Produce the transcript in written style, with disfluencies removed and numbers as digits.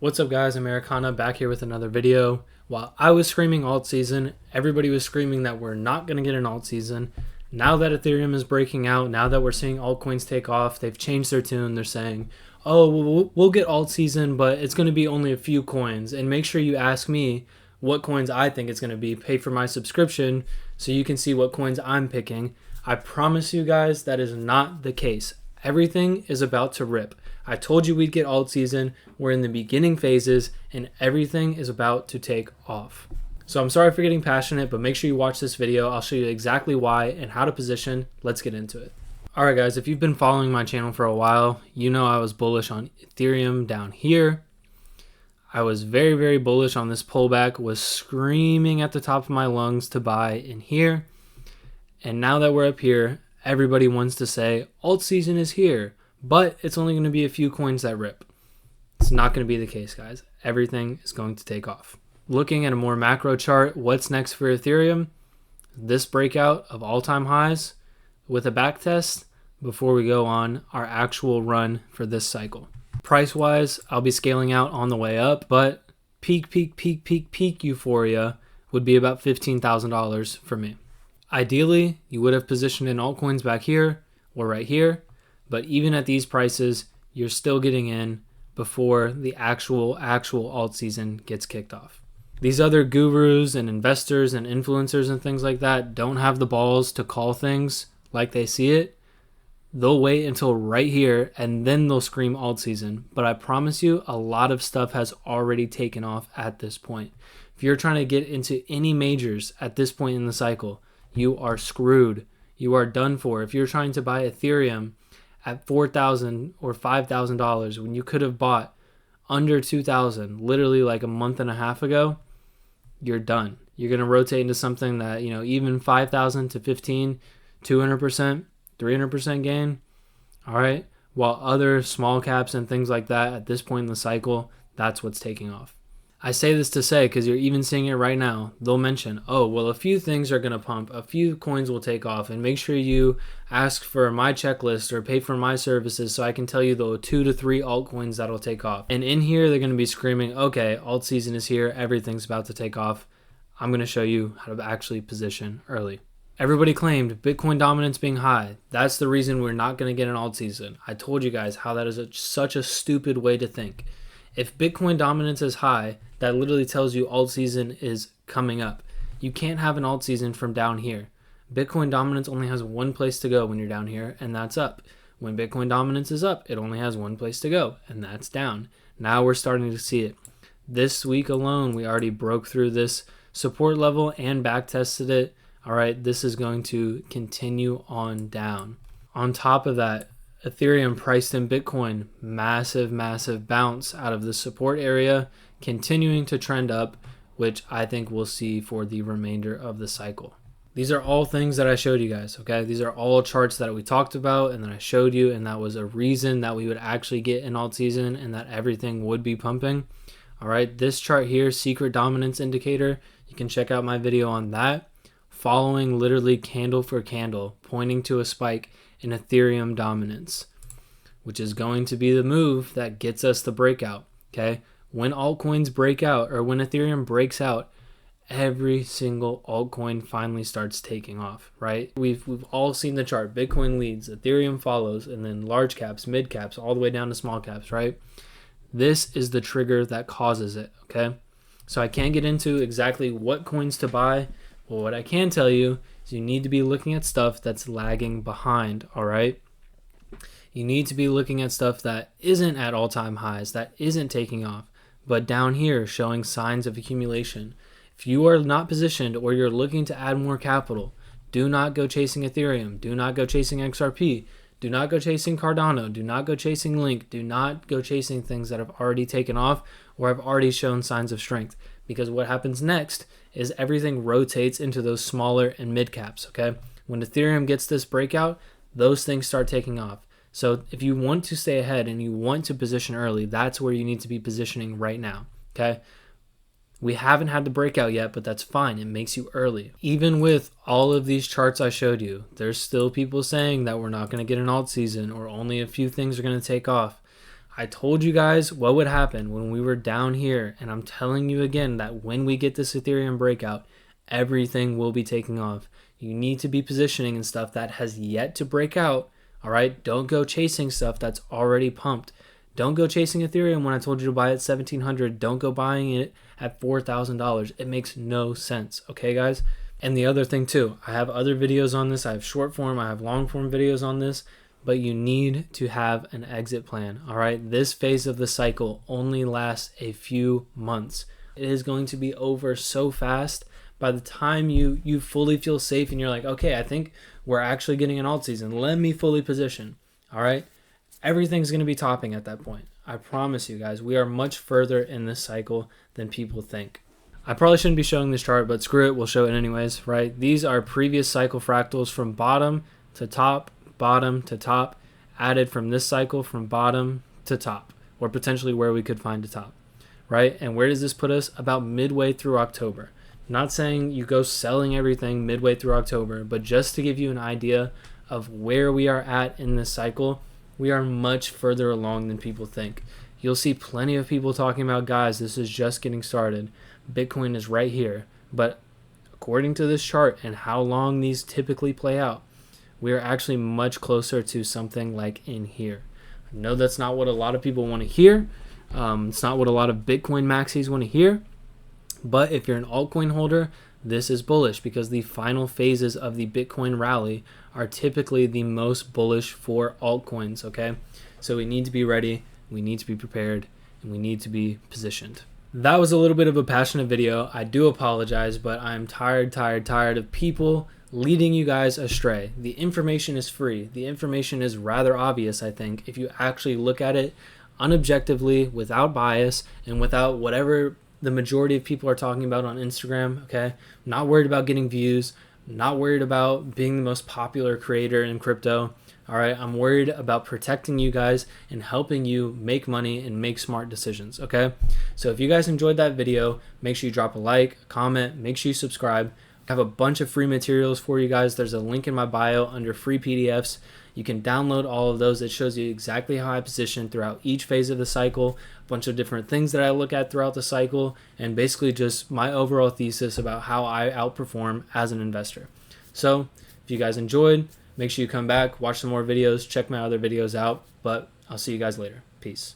What's up guys, Americana back here with another video. While I was screaming alt season, everybody was screaming that we're not going to get an alt season. Now that Ethereum is breaking out, now that we're seeing altcoins take off, they've changed their tune. They're saying, oh, we'll get alt season, but it's going to be only a few coins. And make sure you ask me what coins I think it's going to be. Pay for my subscription so you can see what coins I'm picking. I promise you guys that is not the case. Everything is about to rip. I told you we'd get alt season. We're in the beginning phases and everything is about to take off. So I'm sorry for getting passionate, but make sure you watch this video. I'll show you exactly why and how to position. Let's get into it. Alright guys, if you've been following my channel for a while, you know I was bullish on Ethereum down here. I was very, very bullish on this pullback, was screaming at the top of my lungs to buy in here. And now that we're up here, everybody wants to say alt season is here, but it's only going to be a few coins that rip. It's not going to be the case, guys. Everything is going to take off. Looking at a more macro chart, what's next for Ethereum? This breakout of all-time highs with a back test before we go on our actual run for this cycle. Price-wise, I'll be scaling out on the way up, but peak euphoria would be about $15,000 for me. Ideally, you would have positioned in altcoins back here or right here, but even at these prices, you're still getting in before the actual alt season gets kicked off. These other gurus and investors and influencers and things like that don't have the balls to call things like they see it. They'll wait until right here and then they'll scream alt season. But I promise you, a lot of stuff has already taken off at this point. If you're trying to get into any majors at this point in the cycle, you are screwed. You are done for. If you're trying to buy Ethereum at $4,000 or $5,000 when you could have bought under $2,000 literally like a month and a half ago, you're done. You're going to rotate into something that, even 5,000 to 15, 200%, 300% gain. All right. While other small caps and things like that at this point in the cycle, that's what's taking off. I say this to say, because you're even seeing it right now, they'll mention, oh, well, a few things are going to pump, a few coins will take off, and make sure you ask for my checklist or pay for my services so I can tell you the 2 to 3 altcoins that'll take off. And in here, they're going to be screaming, okay, alt season is here, everything's about to take off. I'm going to show you how to actually position early. Everybody claimed Bitcoin dominance being high. That's the reason we're not going to get an alt season. I told you guys how that is such a stupid way to think. If Bitcoin dominance is high, that literally tells you alt season is coming up. You can't have an alt season from down here. Bitcoin dominance only has one place to go when you're down here, and that's up. When Bitcoin dominance is up, it only has one place to go, and that's down. Now we're starting to see it. This week alone, we already broke through this support level and back tested it. All right, this is going to continue on down. On top of that, Ethereum priced in Bitcoin, massive bounce out of the support area, continuing to trend up, which I think we'll see for the remainder of the cycle. These are all things that I showed you guys, okay? These are all charts that we talked about and that I showed you, and that was a reason that we would actually get an alt season and that everything would be pumping. All right, this chart here, secret dominance indicator, you can check out my video on that. Following literally candle for candle, pointing to a spike in Ethereum dominance, which is going to be the move that gets us the breakout, okay? When altcoins break out, or when Ethereum breaks out, every single altcoin finally starts taking off, right? We've all seen the chart. Bitcoin leads, Ethereum follows, and then large caps, mid caps, all the way down to small caps, right? This is the trigger that causes it, okay? So I can't get into exactly what coins to buy. Well, what I can tell you is you need to be looking at stuff that's lagging behind, all right? You need to be looking at stuff that isn't at all-time highs, that isn't taking off, but down here showing signs of accumulation. If you are not positioned or you're looking to add more capital, do not go chasing Ethereum. Do not go chasing XRP. Do not go chasing Cardano. Do not go chasing Link. Do not go chasing things that have already taken off or have already shown signs of strength. Because what happens next is everything rotates into those smaller and mid caps, okay? When Ethereum gets this breakout, those things start taking off. So if you want to stay ahead and you want to position early, that's where you need to be positioning right now, okay? We haven't had the breakout yet, but that's fine. It makes you early. Even with all of these charts I showed you, there's still people saying that we're not going to get an alt season or only a few things are going to take off. I told you guys what would happen when we were down here, and I'm telling you again that when we get this Ethereum breakout, everything will be taking off. You need to be positioning in stuff that has yet to break out. All right, don't go chasing stuff that's already pumped. Don't go chasing Ethereum when I told you to buy it at 1,700. Don't go buying it at $4,000. It makes no sense. Okay, guys? And the other thing too, I have other videos on this. I have short form, I have long form videos on this, but you need to have an exit plan. All right, this phase of the cycle only lasts a few months. It is going to be over so fast. By the time you fully feel safe and you're like, okay, I think we're actually getting an alt season, let me fully position. All right, everything's going to be topping at that point. I promise you guys, we are much further in this cycle than people think. I probably shouldn't be showing this chart, but screw it, we'll show it anyways, right? These are previous cycle fractals from bottom to top, added from this cycle from bottom to top, or potentially where we could find a top, right? And where does this put us? About midway through October. Not saying you go selling everything midway through October, but just to give you an idea of where we are at in this cycle, we are much further along than people think. You'll see plenty of people talking about, guys, this is just getting started. Bitcoin is right here. But according to this chart and how long these typically play out, we are actually much closer to something like in here. I know that's not what a lot of people want to hear. It's not what a lot of Bitcoin maxis want to hear. But if you're an altcoin holder, this is bullish because the final phases of the Bitcoin rally are typically the most bullish for altcoins, okay? So we need to be ready, we need to be prepared, and we need to be positioned. That was a little bit of a passionate video. I do apologize, but I'm tired of people leading you guys astray. The information is free. The information is rather obvious, I think, if you actually look at it unobjectively, without bias, and without whatever the majority of people are talking about on Instagram, okay? I'm not worried about getting views, not worried about being the most popular creator in crypto, all right? I'm worried about protecting you guys and helping you make money and make smart decisions, okay? So if you guys enjoyed that video, make sure you drop a like, a comment, make sure you subscribe. I have a bunch of free materials for you guys. There's a link in my bio under free PDFs. You can download all of those. It shows you exactly how I position throughout each phase of the cycle, a bunch of different things that I look at throughout the cycle, and basically just my overall thesis about how I outperform as an investor. So if you guys enjoyed, make sure you come back, watch some more videos, check my other videos out, but I'll see you guys later. Peace.